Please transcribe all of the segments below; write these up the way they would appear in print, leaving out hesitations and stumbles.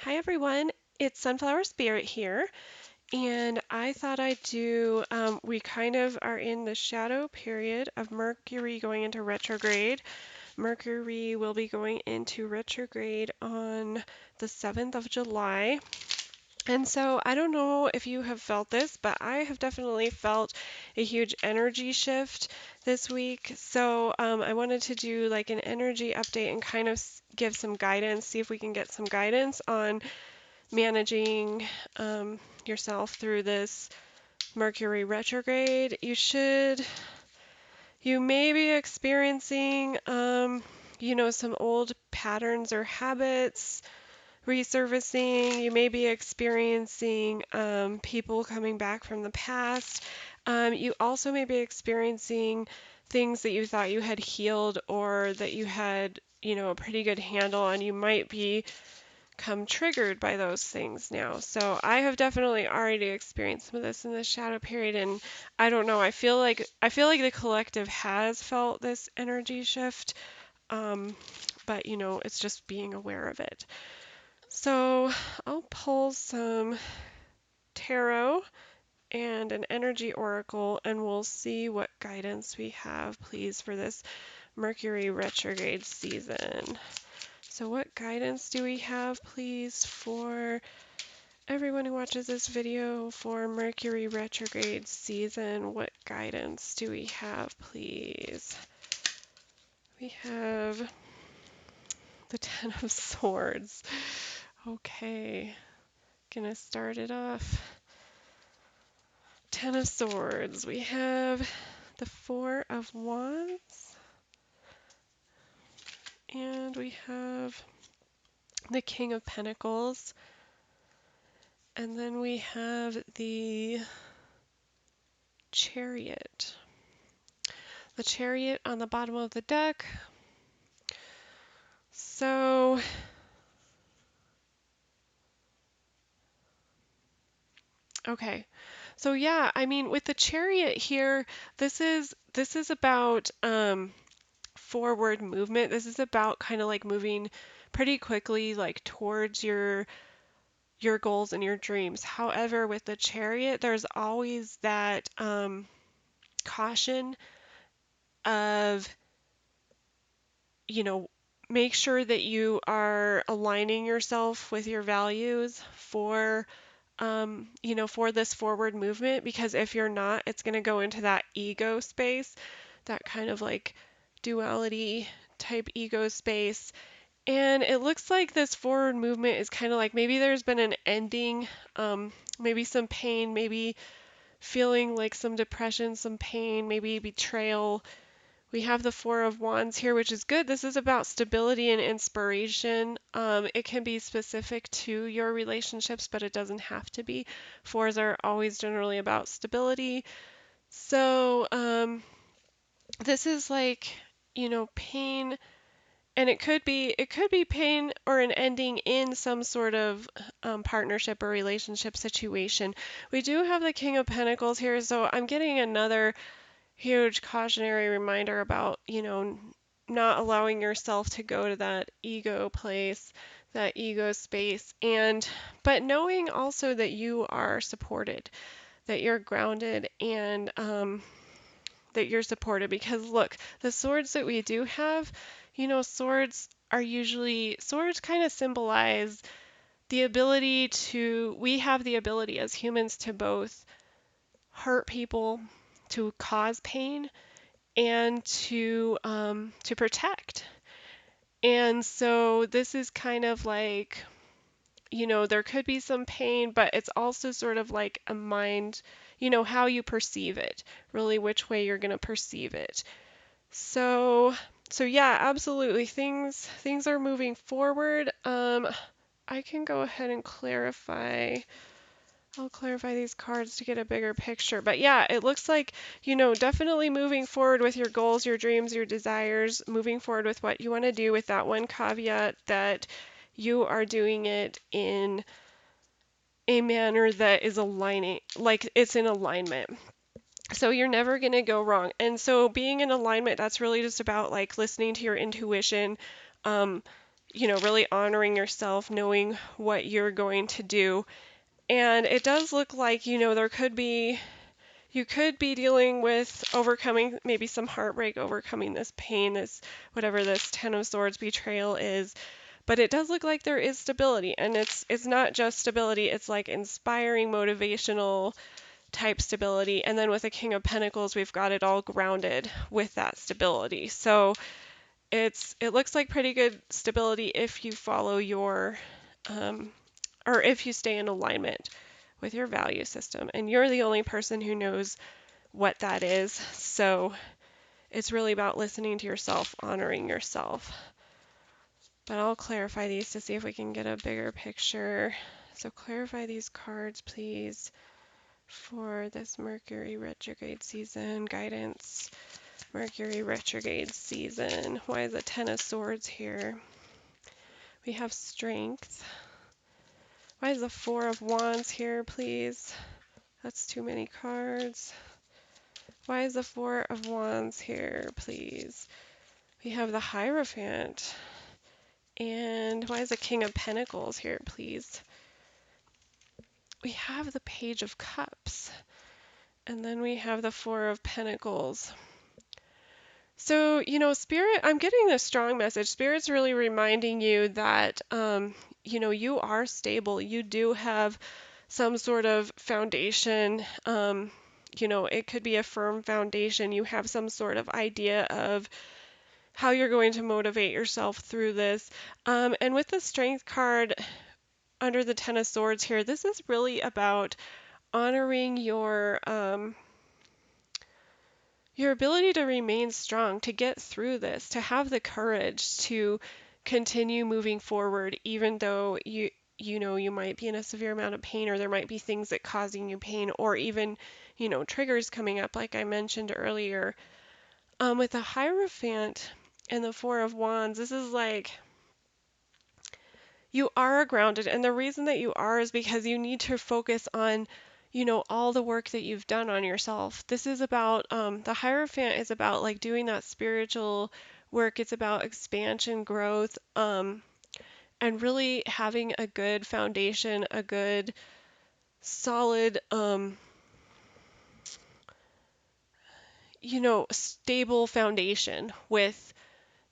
Hi everyone, it's Sunflower Spirit here, and I thought I'd do, we kind of are in the shadow period of Mercury going into retrograde. Mercury will be going into retrograde on the 7th of July. And so I don't know if you have felt this, but I have definitely felt a huge energy shift this week. So I wanted to do like an energy update and kind of give some guidance, see if we can get some guidance on managing yourself through this Mercury retrograde. You may be experiencing, some old patterns or habits resurfacing. You may be experiencing people coming back from the past. You also may be experiencing things that you thought you had healed or that you had, a pretty good handle on. You might be come triggered by those things now. So I have definitely already experienced some of this in the shadow period, and I don't know. I feel like the collective has felt this energy shift, but it's just being aware of it. So I'll pull some tarot and an energy oracle, and we'll see what guidance we have, please, for this Mercury retrograde season. So what guidance do we have, please, for everyone who watches this video for Mercury retrograde season? What guidance do we have, please? We have the Ten of Swords. Okay, gonna start it off. Ten of Swords. We have the Four of Wands, and we have the King of Pentacles, and then we have the Chariot. The Chariot on the bottom of the deck. So okay. So yeah, I mean with the Chariot here, this is about forward movement. This is about kind of like moving pretty quickly like towards your goals and your dreams. However, with the Chariot, there's always that caution of, you know, make sure that you are aligning yourself with your values for this forward movement, because if you're not, it's going to go into that ego space, that kind of like duality type ego space. And it looks like this forward movement is kind of like maybe there's been an ending, maybe some pain, maybe feeling like some depression, some pain, maybe betrayal. We have the Four of Wands here, which is good. This is about stability and inspiration. It can be specific to your relationships, but it doesn't have to be. Fours are always generally about stability. So this is like, pain, and it could be pain or an ending in some sort of partnership or relationship situation. We do have the King of Pentacles here, so I'm getting another huge cautionary reminder about, not allowing yourself to go to that ego place, that ego space, and but knowing also that you are supported, that you're grounded, and that you're supported. Because look, the swords that we do have, swords kind of symbolize the ability to, we have the ability as humans to both hurt people, to cause pain, and to protect. And so this is kind of like, there could be some pain, but it's also sort of like a mind, how you perceive it, really which way you're going to perceive it. So so yeah, absolutely. Things are moving forward. I can go ahead and clarify. I'll clarify these cards to get a bigger picture. But yeah, it looks like, definitely moving forward with your goals, your dreams, your desires, moving forward with what you want to do, with that one caveat that you are doing it in a manner that is aligning, like it's in alignment. So you're never going to go wrong. And so being in alignment, that's really just about like listening to your intuition, um, really honoring yourself, knowing what you're going to do. And it does look like, you could be dealing with overcoming maybe some heartbreak, overcoming this pain, this whatever this Ten of Swords betrayal is. But it does look like there is stability, and it's not just stability, it's like inspiring, motivational type stability. And then with the King of Pentacles, we've got it all grounded with that stability. So it looks like pretty good stability if you follow your or if you stay in alignment with your value system. And you're the only person who knows what that is. So it's really about listening to yourself, honoring yourself. But I'll clarify these to see if we can get a bigger picture. So clarify these cards, please, for this Mercury retrograde season. Guidance, Mercury retrograde season. Why is the Ten of Swords here? We have strength. Why is the Four of Wands here, please? That's too many cards. Why is the Four of Wands here, please? We have the Hierophant. And why is the King of Pentacles here, please? We have the Page of Cups. And then we have the Four of Pentacles. So, Spirit, I'm getting a strong message. Spirit's really reminding you that, you are stable. You do have some sort of foundation. It could be a firm foundation. You have some sort of idea of how you're going to motivate yourself through this. And with the Strength card under the Ten of Swords here, this is really about honoring your ability to remain strong, to get through this, to have the courage to continue moving forward, even though you might be in a severe amount of pain, or there might be things that causing you pain, or even, triggers coming up, like I mentioned earlier. With the Hierophant and the Four of Wands, this is like you are grounded, and the reason that you are is because you need to focus on all the work that you've done on yourself. This is about the Hierophant is about like doing that spiritual work. It's about expansion, growth, and really having a good foundation, a good solid stable foundation with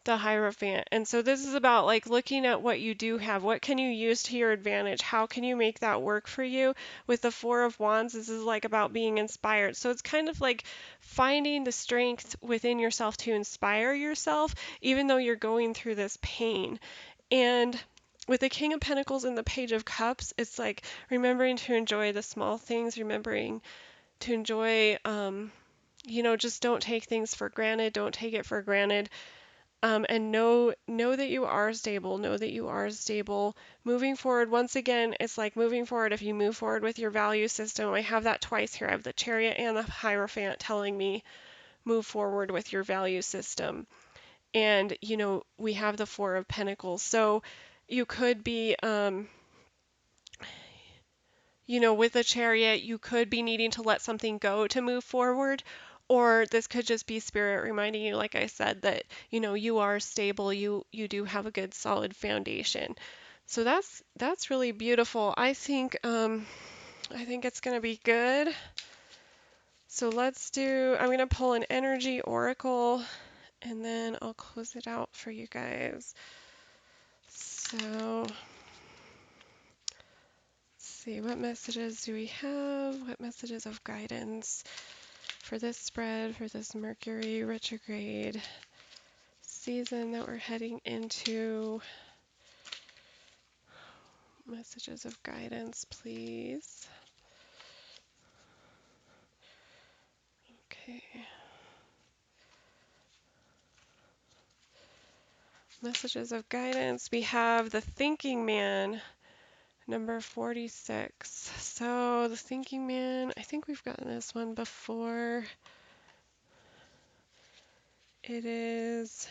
the Hierophant. And so this is about like looking at what you do have. What can you use to your advantage? How can you make that work for you? With the Four of Wands, this is like about being inspired. So it's kind of like finding the strength within yourself to inspire yourself, even though you're going through this pain. And with the King of Pentacles and the Page of Cups, it's like remembering to enjoy the small things, remembering to enjoy, just don't take things for granted. Don't take it for granted. And know that you are stable. Know that you are stable. Moving forward, once again, it's like moving forward. If you move forward with your value system, I have that twice here. I have the Chariot and the Hierophant telling me move forward with your value system. And we have the Four of Pentacles. So you could be, with a Chariot, you could be needing to let something go to move forward. Or this could just be Spirit reminding you, like I said, that you are stable, you do have a good solid foundation. So that's really beautiful. I think it's gonna be good. So I'm gonna pull an energy oracle, and then I'll close it out for you guys. So let's see, what messages do we have? What messages of guidance for this spread, for this Mercury retrograde season that we're heading into? Messages of guidance, please. Okay. Messages of guidance. We have the Thinking Man, number 46. So the Thinking Man, I think we've gotten this one before. It is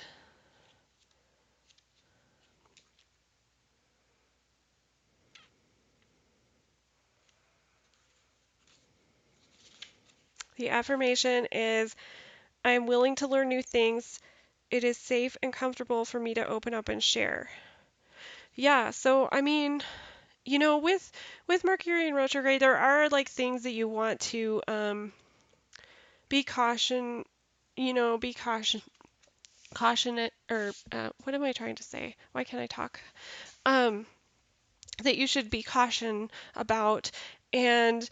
the affirmation is, I am willing to learn new things. It is safe and comfortable for me to open up and share. Yeah, so I mean, with Mercury and retrograde, there are like things that you want to be caution, be caution it, or what am I trying to say? Why can't I talk? Um, that you should be caution about. And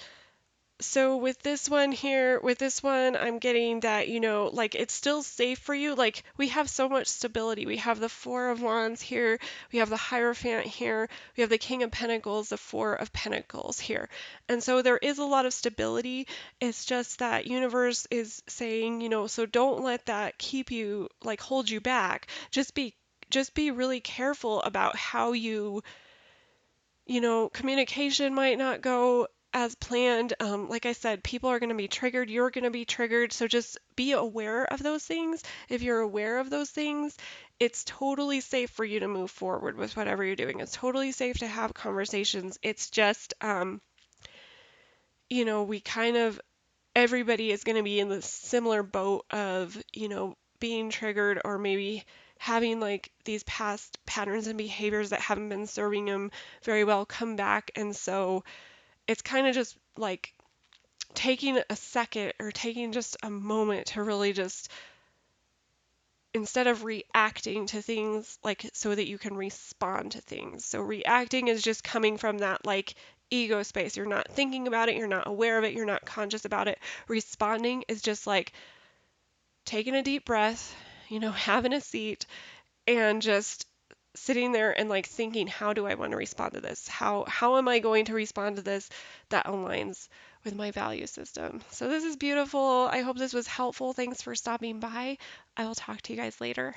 so with this one here, with this one, I'm getting that, like it's still safe for you. Like we have so much stability. We have the Four of Wands here. We have the Hierophant here. We have the King of Pentacles, the Four of Pentacles here. And so there is a lot of stability. It's just that universe is saying, so don't let that keep you, like hold you back. Just be really careful about how communication might not go as planned. Like I said, people are going to be triggered. You're going to be triggered. So just be aware of those things. If you're aware of those things, it's totally safe for you to move forward with whatever you're doing. It's totally safe to have conversations. It's just, we kind of, everybody is going to be in the similar boat of, being triggered or maybe having like these past patterns and behaviors that haven't been serving them very well come back. And so it's kind of just like taking a second or taking just a moment to really just, instead of reacting to things, like so that you can respond to things. So reacting is just coming from that like ego space. You're not thinking about it, you're not aware of it, you're not conscious about it. Responding is just like taking a deep breath, having a seat and just sitting there and like thinking, how do I want to respond to this? How am I going to respond to this that aligns with my value system? So this is beautiful. I hope this was helpful. Thanks for stopping by. I will talk to you guys later.